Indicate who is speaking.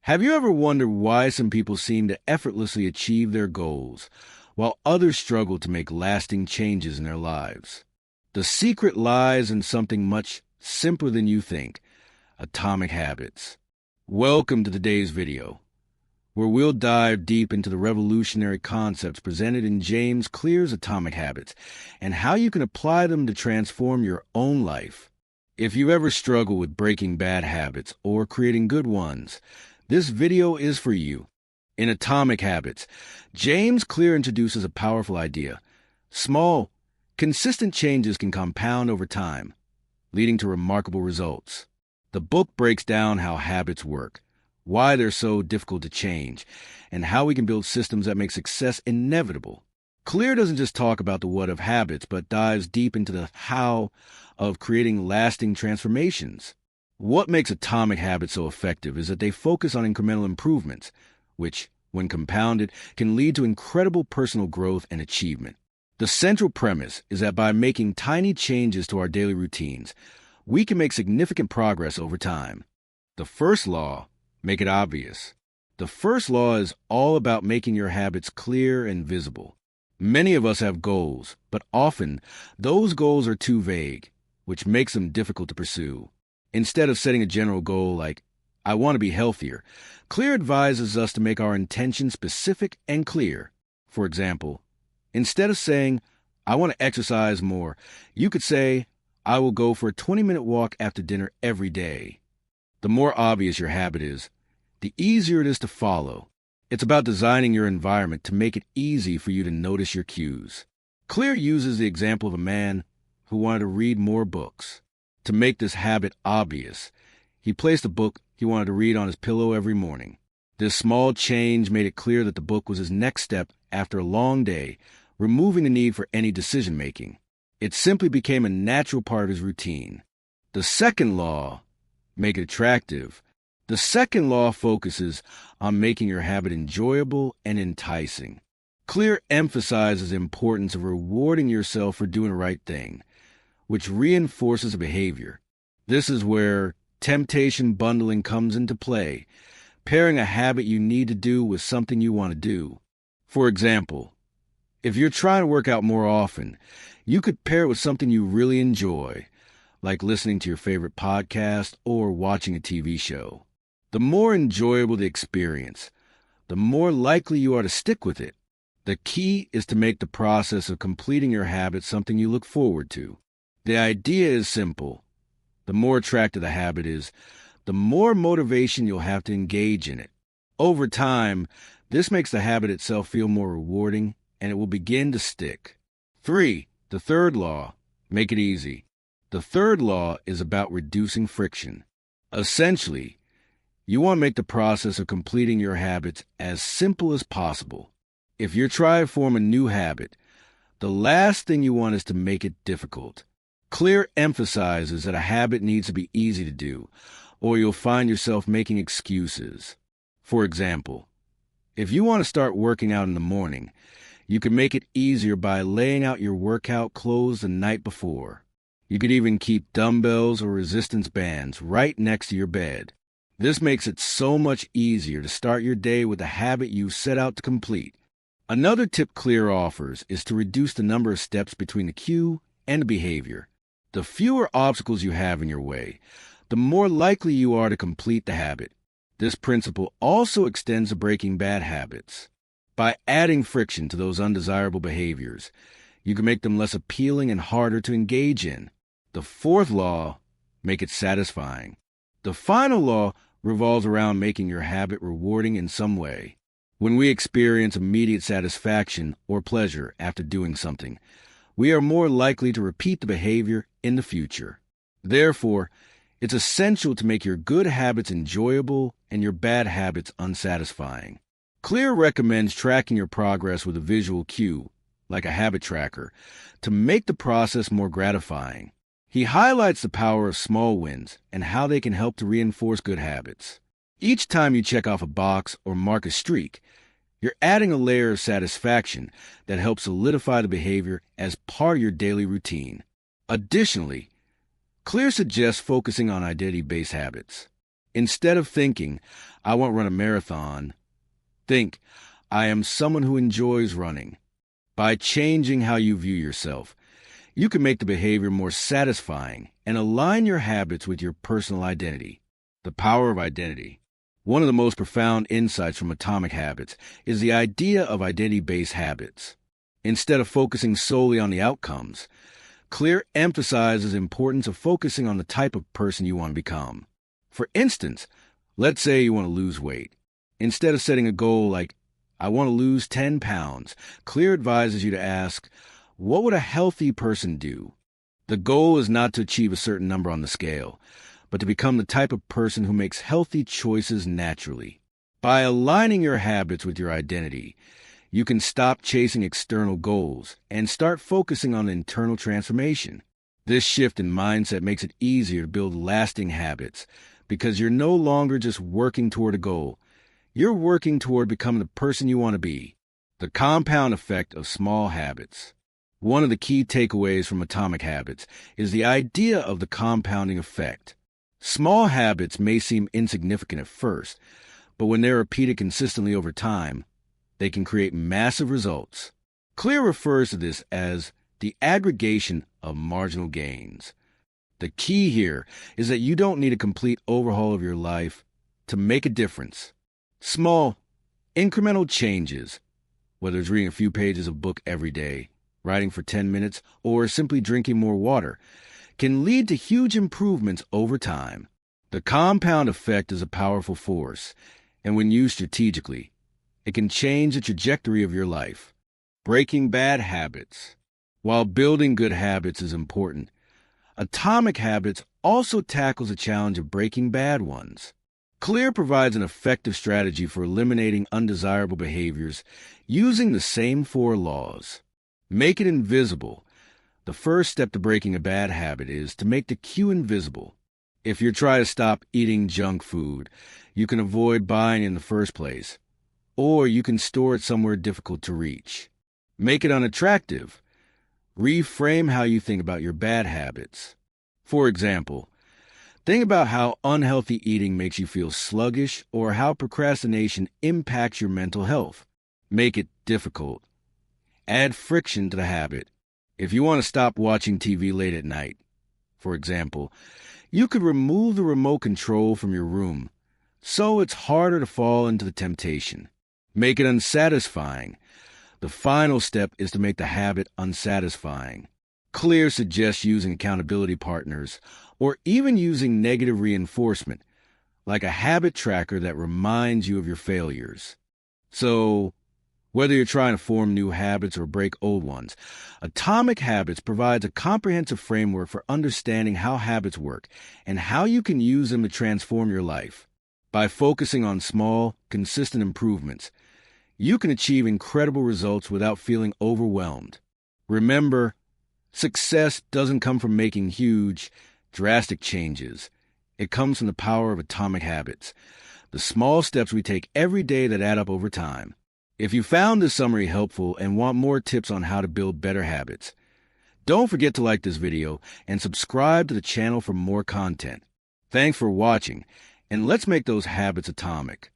Speaker 1: Have you ever wondered why some people seem to effortlessly achieve their goals, while others struggle to make lasting changes in their lives? The secret lies in something much simpler than you think: atomic habits. Welcome to today's video, where we'll dive deep into the revolutionary concepts presented in James Clear's Atomic Habits and how you can apply them to transform your own life. If you ever struggle with breaking bad habits or creating good ones, this video is for you. In Atomic Habits, James Clear introduces a powerful idea. Small, consistent changes can compound over time, leading to remarkable results. The book breaks down how habits work, why they're so difficult to change, and how we can build systems that make success inevitable. Clear doesn't just talk about the what of habits, but dives deep into the how of creating lasting transformations. What makes Atomic Habits so effective is that they focus on incremental improvements, which, when compounded, can lead to incredible personal growth and achievement. The central premise is that by making tiny changes to our daily routines, we can make significant progress over time. The first law: make it obvious. The first law is all about making your habits clear and visible. Many of us have goals, but often those goals are too vague, which makes them difficult to pursue. Instead of setting a general goal like, I want to be healthier, Clear advises us to make our intention specific and clear. For example, instead of saying, I want to exercise more, you could say, I will go for a 20-minute walk after dinner every day. The more obvious your habit is, the easier it is to follow. It's about designing your environment to make it easy for you to notice your cues. Clear uses the example of a man who wanted to read more books. To make this habit obvious, he placed a book he wanted to read on his pillow every morning. This small change made it clear that the book was his next step after a long day, removing the need for any decision-making. It simply became a natural part of his routine. The second law: make it attractive. The second law focuses on making your habit enjoyable and enticing. Clear emphasizes the importance of rewarding yourself for doing the right thing, which reinforces a behavior. This is where temptation bundling comes into play, pairing a habit you need to do with something you want to do. For example, if you're trying to work out more often, you could pair it with something you really enjoy, like listening to your favorite podcast or watching a TV show. The more enjoyable the experience, the more likely you are to stick with it. The key is to make the process of completing your habit something you look forward to. The idea is simple. The more attractive the habit is, the more motivation you'll have to engage in it. Over time, this makes the habit itself feel more rewarding, and it will begin to stick. 3. The third law: make it easy. The third law is about reducing friction. Essentially, you want to make the process of completing your habits as simple as possible. If you're trying to form a new habit, the last thing you want is to make it difficult. Clear emphasizes that a habit needs to be easy to do, or you'll find yourself making excuses. For example, if you want to start working out in the morning, you can make it easier by laying out your workout clothes the night before. You could even keep dumbbells or resistance bands right next to your bed. This makes it so much easier to start your day with a habit you set out to complete. Another tip Clear offers is to reduce the number of steps between the cue and the behavior. The fewer obstacles you have in your way, the more likely you are to complete the habit. This principle also extends to breaking bad habits. By adding friction to those undesirable behaviors, you can make them less appealing and harder to engage in. The fourth law: make it satisfying. The final law revolves around making your habit rewarding in some way. When we experience immediate satisfaction or pleasure after doing something, we are more likely to repeat the behavior in the future. Therefore, it's essential to make your good habits enjoyable and your bad habits unsatisfying. Clear recommends tracking your progress with a visual cue, like a habit tracker, to make the process more gratifying. He highlights the power of small wins and how they can help to reinforce good habits. Each time you check off a box or mark a streak, you're adding a layer of satisfaction that helps solidify the behavior as part of your daily routine. Additionally, Clear suggests focusing on identity-based habits. Instead of thinking, I want to run a marathon, think, I am someone who enjoys running. By changing how you view yourself, you can make the behavior more satisfying and align your habits with your personal identity. The power of identity. One of the most profound insights from Atomic Habits is the idea of identity-based habits. Instead of focusing solely on the outcomes, Clear emphasizes the importance of focusing on the type of person you want to become. For instance, let's say you want to lose weight. Instead of setting a goal like, I want to lose 10 pounds, Clear advises you to ask, what would a healthy person do? The goal is not to achieve a certain number on the scale, but to become the type of person who makes healthy choices naturally. By aligning your habits with your identity, you can stop chasing external goals and start focusing on internal transformation. This shift in mindset makes it easier to build lasting habits because you're no longer just working toward a goal. You're working toward becoming the person you want to be. The compound effect of small habits. One of the key takeaways from Atomic Habits is the idea of the compounding effect. Small habits may seem insignificant at first, but when they're repeated consistently over time, they can create massive results. Clear refers to this as the aggregation of marginal gains. The key here is that you don't need a complete overhaul of your life to make a difference. Small, incremental changes, whether it's reading a few pages of a book every day, writing for 10 minutes, or simply drinking more water, can lead to huge improvements over time. The compound effect is a powerful force, and when used strategically, it can change the trajectory of your life. Breaking bad habits. While building good habits is important, Atomic Habits also tackles the challenge of breaking bad ones. Clear provides an effective strategy for eliminating undesirable behaviors using the same 4 laws. Make it invisible. The first step to breaking a bad habit is to make the cue invisible. If you're trying to stop eating junk food, you can avoid buying it in the first place, or you can store it somewhere difficult to reach. Make it unattractive. Reframe how you think about your bad habits. For example, think about how unhealthy eating makes you feel sluggish or how procrastination impacts your mental health. Make it difficult. Add friction to the habit. If you want to stop watching TV late at night, for example, you could remove the remote control from your room, so it's harder to fall into the temptation. Make it unsatisfying. The final step is to make the habit unsatisfying. Clear suggests using accountability partners or even using negative reinforcement, like a habit tracker that reminds you of your failures. So, whether you're trying to form new habits or break old ones, Atomic Habits provides a comprehensive framework for understanding how habits work and how you can use them to transform your life. By focusing on small, consistent improvements, you can achieve incredible results without feeling overwhelmed. Remember, success doesn't come from making huge, drastic changes. It comes from the power of Atomic Habits, the small steps we take every day that add up over time. If you found this summary helpful and want more tips on how to build better habits, don't forget to like this video and subscribe to the channel for more content. Thanks for watching, and let's make those habits atomic.